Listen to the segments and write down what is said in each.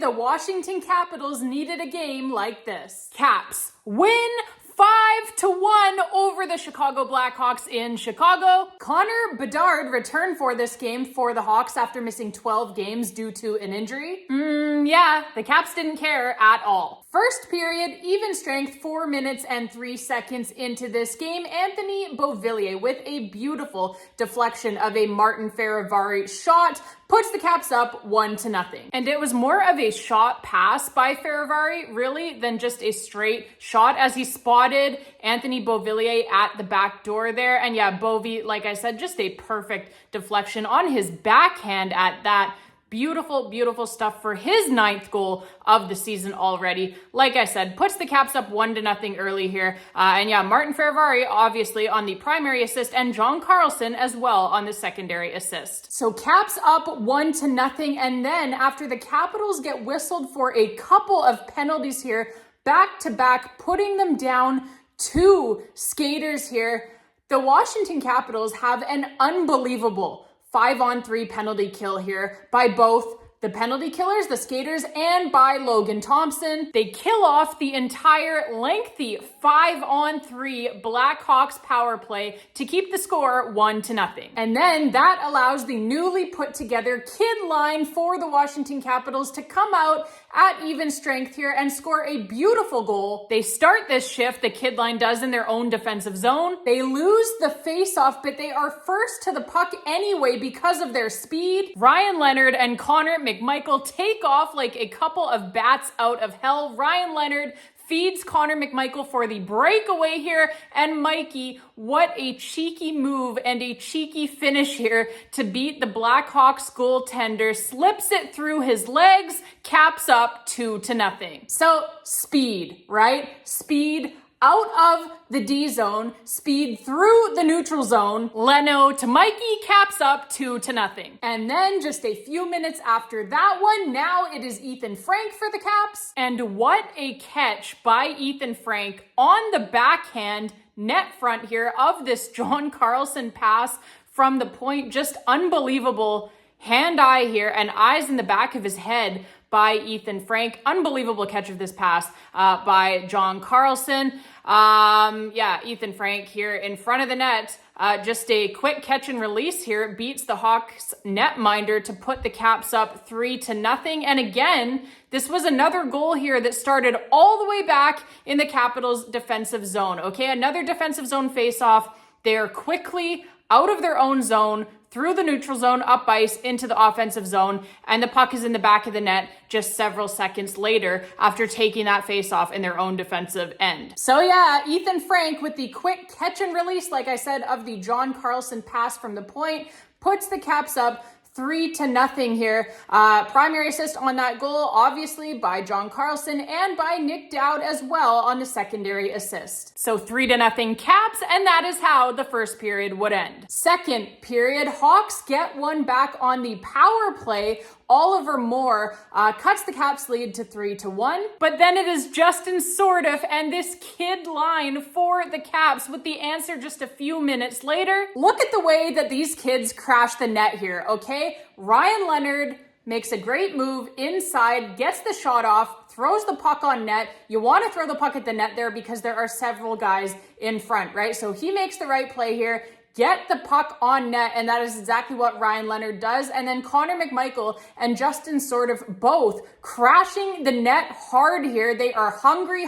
the Washington Capitals needed a game like this. Caps win 5-1 over the Chicago Blackhawks in Chicago. Connor Bedard returned for this game for the Hawks after missing 12 games due to an injury. Yeah, the Caps didn't care at all. First period, even strength, 4 minutes and 3 seconds into this game. Anthony Beauvillier with a beautiful deflection of a Martin Fehervary shot puts the Caps up 1-0. And it was more of a shot pass by Fehervary, really, than just a straight shot as he spotted Anthony Beauvillier at the back door there. And yeah, Beauvy, like I said, just a perfect deflection on his backhand at that. Beautiful, beautiful stuff for his 9th goal of the season already. Like I said, puts the Caps up 1-0 early here. And yeah, Martin Fehervary obviously on the primary assist and John Carlson as well on the secondary assist. So Caps up 1-0. And then after the Capitals get whistled for a couple of penalties here, back to back, putting them down 2 skaters here, the Washington Capitals have an unbelievable 5-on-3 penalty kill here by both the penalty killers, the skaters, and by Logan Thompson. They kill off the entire lengthy 5-on-3 Blackhawks power play to keep the score 1-0. And then that allows the newly put together kid line for the Washington Capitals to come out at even strength here and score a beautiful goal. They start this shift, the kid line does, in their own defensive zone. They lose the face-off, but they are first to the puck anyway because of their speed. Ryan Leonard and Connor McMichael take off like a couple of bats out of hell. Ryan Leonard feeds Connor McMichael for the breakaway here. And Mikey, what a cheeky move and a cheeky finish here to beat the Blackhawks goaltender. Slips it through his legs, Caps up 2-0. So speed, right? Speed out of the D zone, speed through the neutral zone. Leno to Mikey, Caps up 2-0. And then just a few minutes after that one, now it is Ethen Frank for the Caps. And what a catch by Ethen Frank on the backhand net front here of this John Carlson pass from the point. Just unbelievable hand-eye here and eyes in the back of his head by Ethen Frank. Unbelievable catch of this pass by John Carlson. Ethen Frank here in front of the net. Just a quick catch and release here. Beats the Hawks netminder to put the Caps up 3-0. And again, this was another goal here that started all the way back in the Capitals defensive zone. Okay, another defensive zone faceoff. They are quickly out of their own zone, through the neutral zone, up ice, into the offensive zone, and the puck is in the back of the net just several seconds later after taking that face-off in their own defensive end. So yeah, Ethen Frank with the quick catch and release, like I said, of the John Carlson pass from the point, puts the Caps up 3-0 here. Primary assist on that goal, obviously, by John Carlson and by Nick Dowd as well on the secondary assist. So 3-0 Caps, and that is how the first period would end. Second period, Hawks get one back on the power play. Oliver Moore cuts the Caps lead to 3-1. But then it is Justin Sourdif and this kid line for the Caps with the answer just a few minutes later. Look at the way that these kids crash the net here, okay? Ryan Leonard makes a great move inside, gets the shot off, throws the puck on net. You want to throw the puck at the net there because there are several guys in front, right? So he makes the right play here. Get the puck on net, and that is exactly what Ryan Leonard does. And then Connor McMichael and Justin Sourdif both crashing the net hard here. They are hungry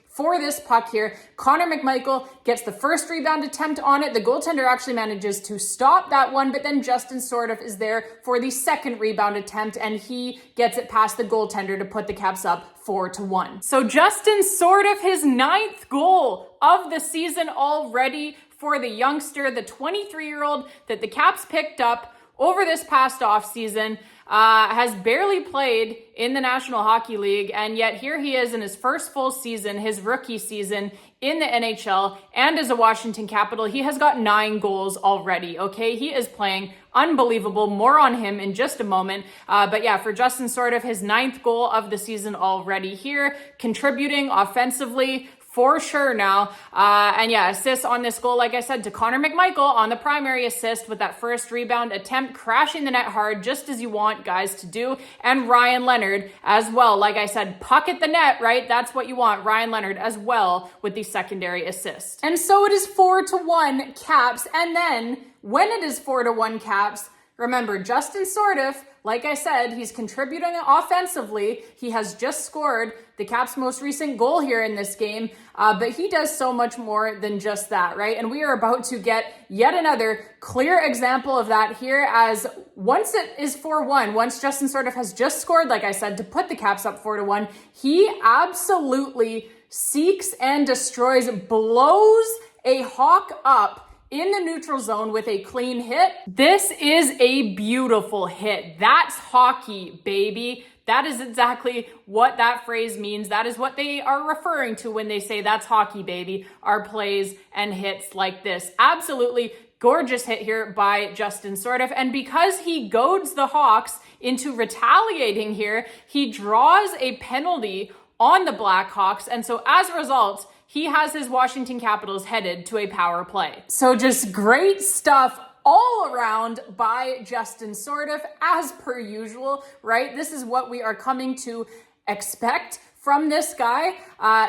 for this puck here. Connor McMichael gets the first rebound attempt on it. The goaltender actually manages to stop that one, but then Justin Sourdif is there for the second rebound attempt, and he gets it past the goaltender to put the Caps up 4-1. So Justin Sourdif, his 9th goal of the season already for the youngster, the 23-year-old that the Caps picked up over this past offseason, has barely played in the National Hockey League, and yet here he is in his first full season, his rookie season in the NHL, and as a Washington Capital, he has got 9 goals already, okay? He is playing unbelievable. More on him in just a moment. But yeah, for Justin Sourdif, his 9th goal of the season already here, contributing offensively for sure now. And yeah, assists on this goal, like I said, to Connor McMichael on the primary assist with that first rebound attempt, crashing the net hard, just as you want guys to do. And Ryan Leonard as well. Like I said, puck at the net, right? That's what you want. Ryan Leonard as well with the secondary assist. And so it is 4-1 Caps. And then when it is 4-1 Caps, remember, Justin Sourdif, like I said, he's contributing offensively. He has just scored the Caps' most recent goal here in this game, but he does so much more than just that, right? And we are about to get yet another clear example of that here, as once it is 4-1, once Justin Sourdif has just scored, like I said, to put the Caps up 4-1, he absolutely seeks and destroys, blows a Hawk up in the neutral zone with a clean hit. This is a beautiful hit. That's hockey, baby. That is exactly what that phrase means. That is what they are referring to when they say that's hockey, baby, are plays and hits like this. Absolutely gorgeous hit here by Justin Sourdif. And because he goads the Hawks into retaliating here, he draws a penalty on the Blackhawks. And so as a result, he has his Washington Capitals headed to a power play. So just great stuff all around by Justin Sourdif, as per usual, right? This is what we are coming to expect from this guy.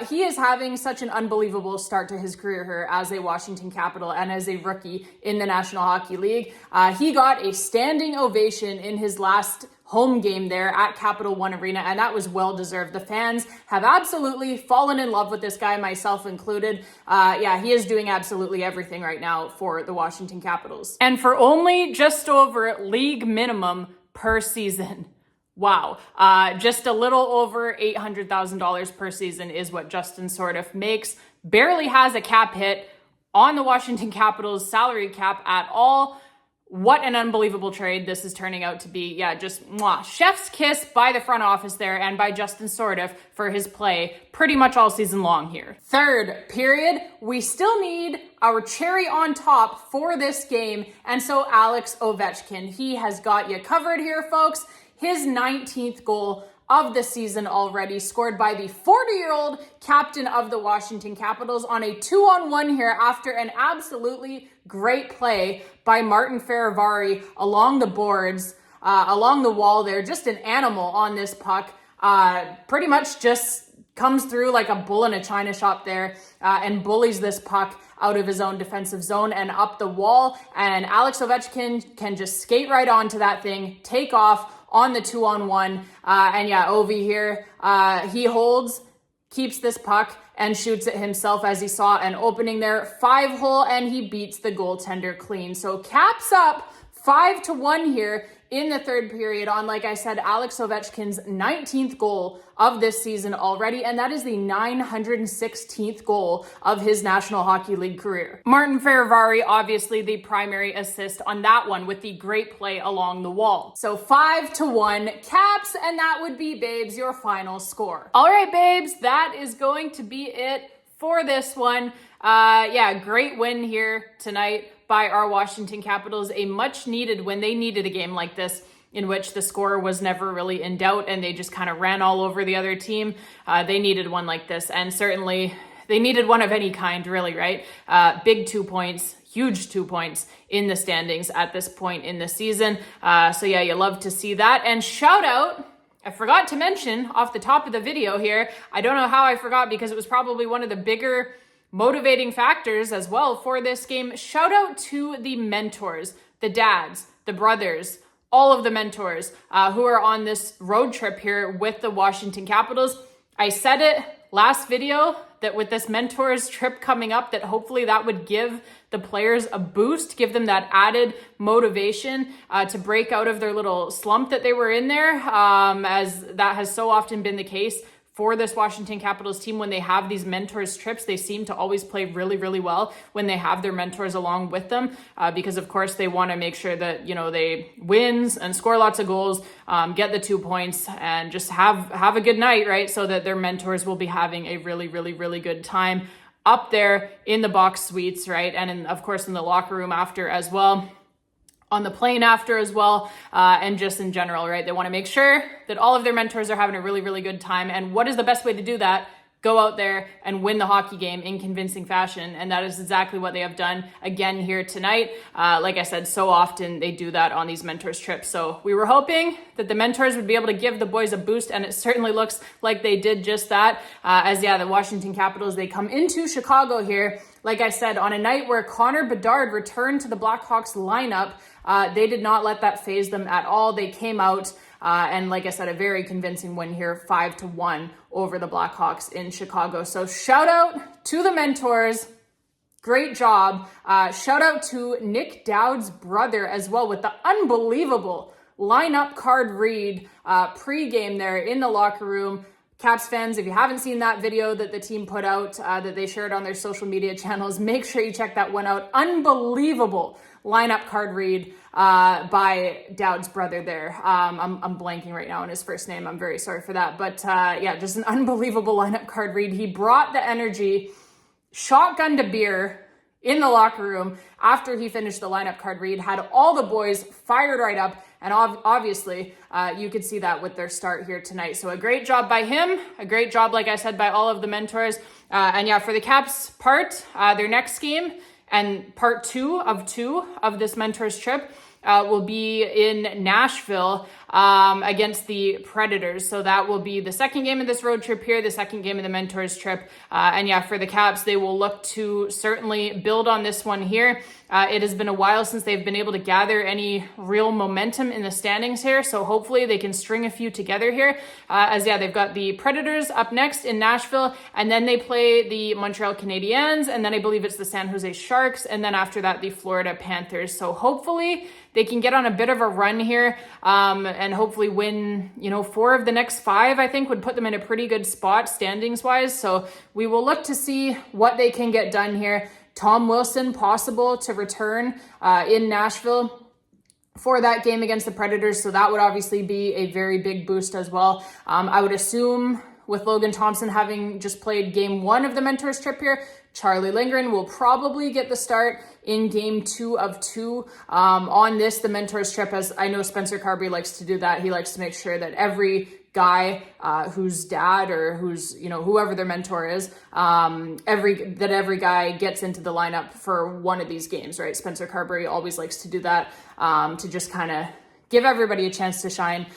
He is having such an unbelievable start to his career here as a Washington Capital and as a rookie in the National Hockey League. He got a standing ovation in his last home game there at Capital One Arena, and that was well-deserved. The fans have absolutely fallen in love with this guy, myself included. Yeah, he is doing absolutely everything right now for the Washington Capitals. And for only just over league minimum per season. Wow. Just a little over $800,000 per season is what Justin Sourdif makes. Barely has a cap hit on the Washington Capitals salary cap at all. What an unbelievable trade this is turning out to be. Yeah, just mwah. Chef's kiss by the front office there and by Justin Sourdif for his play pretty much all season long here. Third period, we still need our cherry on top for this game. And so Alex Ovechkin, he has got you covered here, folks. His 19th goal of the season already, scored by the 40-year-old captain of the Washington Capitals on a 2-on-1 here after an absolutely great play by Martin Fehervary along the boards, along the wall there. Just an animal on this puck. Pretty much just comes through like a bull in a china shop there and bullies this puck out of his own defensive zone and up the wall. And Alex Ovechkin can just skate right onto that thing, take off on the 2-on-1. And yeah, Ovi here, he holds, keeps this puck, and shoots it himself as he saw an opening there. 5-hole, and he beats the goaltender clean. So Caps up 5-1 here in the third period on, like I said, Alex Ovechkin's 19th goal of this season already, and that is the 916th goal of his National Hockey League career. Martin Fehervary, obviously the primary assist on that one with the great play along the wall. So 5-1 Caps, and that would be, babes, your final score. All right, babes, that is going to be it for this one. Yeah, great win here tonight by our Washington Capitals, a much needed win. They needed a game like this in which the score was never really in doubt and they just kind of ran all over the other team. They needed one like this, and certainly they needed one of any kind, really, right? Big 2 points, huge 2 points in the standings at this point in the season. So yeah, you love to see that. And shout out, I forgot to mention off the top of the video here, I don't know how I forgot because it was probably one of the bigger motivating factors as well for this game. Shout out to the mentors, the dads, the brothers, all of the mentors who are on this road trip here with the Washington Capitals. I said it last video that with this mentors trip coming up, that hopefully that would give the players a boost, give them that added motivation to break out of their little slump that they were in there, as that has so often been the case for this Washington Capitals team. When they have these mentors trips, they seem to always play really, really well when they have their mentors along with them, because of course they want to make sure that, you know, they wins and score lots of goals, get the 2 points and just have a good night, right? So that their mentors will be having a really, really, really good time up there in the box suites, right? And of course in the locker room after as well, on the plane after as well, and just in general, right? They want to make sure that all of their mentors are having a really, really good time. And what is the best way to do that? go out there and win the hockey game in convincing fashion. And that is exactly what they have done again here tonight. Like I said, so often they do that on these Mentors trips. So we were hoping that the Mentors would be able to give the boys a boost, and it certainly looks like they did just that. The Washington Capitals, they come into Chicago here, like I said, on a night where Connor Bedard returned to the Blackhawks lineup. They did not let that faze them at all. They came out and like I said, a very convincing win here, 5-1 over the Blackhawks in Chicago. So shout out to the Mentors. Great job. Shout out to Nick Dowd's brother as well with the unbelievable lineup card read pre-game there in the locker room. Caps fans, if you haven't seen that video that the team put out, that they shared on their social media channels, make sure you check that one out. Unbelievable lineup card read by Dowd's brother there. I'm blanking right now on his first name. I'm very sorry for that. But just an unbelievable lineup card read. He brought the energy, shotgunned a beer in the locker room after he finished the lineup card read, had all the boys fired right up. And obviously, you could see that with their start here tonight. So a great job by him, a great job, like I said, by all of the Mentors. For the Caps part, their next game and part 2 of this Mentors trip will be in Nashville against the Predators. So that will be the second game of this road trip here, the second game of the Mentors trip. For the Caps, they will look to certainly build on this one here. It has been a while since they've been able to gather any real momentum in the standings here. So hopefully they can string a few together here. They've got the Predators up next in Nashville, and then they play the Montreal Canadiens, and then I believe it's the San Jose Sharks, and then after that, the Florida Panthers. So hopefully they can get on a bit of a run here and hopefully win, 4 of the next 5, I think would put them in a pretty good spot standings wise. So we will look to see what they can get done here. Tom Wilson possible to return in Nashville for that game against the Predators. So that would obviously be a very big boost as well. I would assume with Logan Thompson having just played game 1 of the Mentors trip here, Charlie Lindgren will probably get the start in game 2 of 2 on the Mentors trip, as I know Spencer Carberry likes to do that. He likes to make sure that every guy whose dad or who's, whoever their mentor is, every guy gets into the lineup for one of these games, right? Spencer Carberry always likes to do that to just kind of give everybody a chance to shine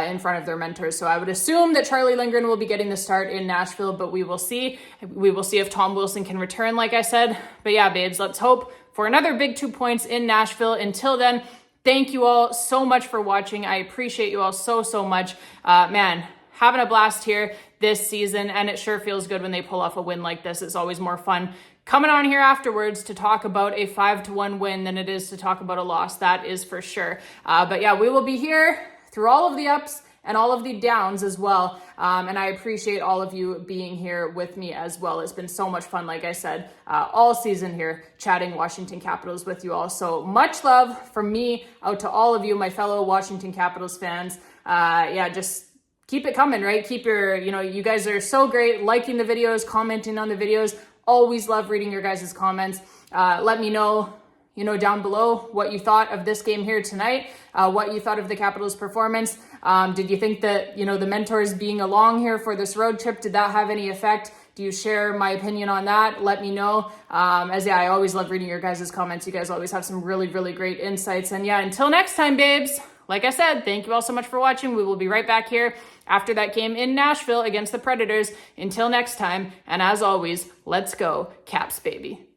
in front of their mentors. So I would assume that Charlie Lindgren will be getting the start in Nashville, but we will see. We will see if Tom Wilson can return, like I said. But yeah, babes, let's hope for another big 2 points in Nashville. Until then, thank you all so much for watching. I appreciate you all so much. Having a blast here this season, and it sure feels good when they pull off a win like this. It's always more fun coming on here afterwards to talk about a 5-1 win than it is to talk about a loss. That is for sure. We will be here through all of the ups and all of the downs as well. And I appreciate all of you being here with me as well. It's been so much fun, like I said, all season here, chatting Washington Capitals with you all. So much love from me out to all of you, my fellow Washington Capitals fans. Just keep it coming, right? Keep your, you guys are so great, liking the videos, commenting on the videos. Always love reading your guys' comments. Let me know, down below what you thought of this game here tonight, what you thought of the Capitals' performance. Did you think that, the Mentors being along here for this road trip, did that have any effect? Do you share my opinion on that? Let me know. I always love reading your guys' comments. You guys always have some really, really great insights. And until next time, babes, like I said, thank you all so much for watching. We will be right back here after that game in Nashville against the Predators. Until next time, and as always, let's go Caps, baby.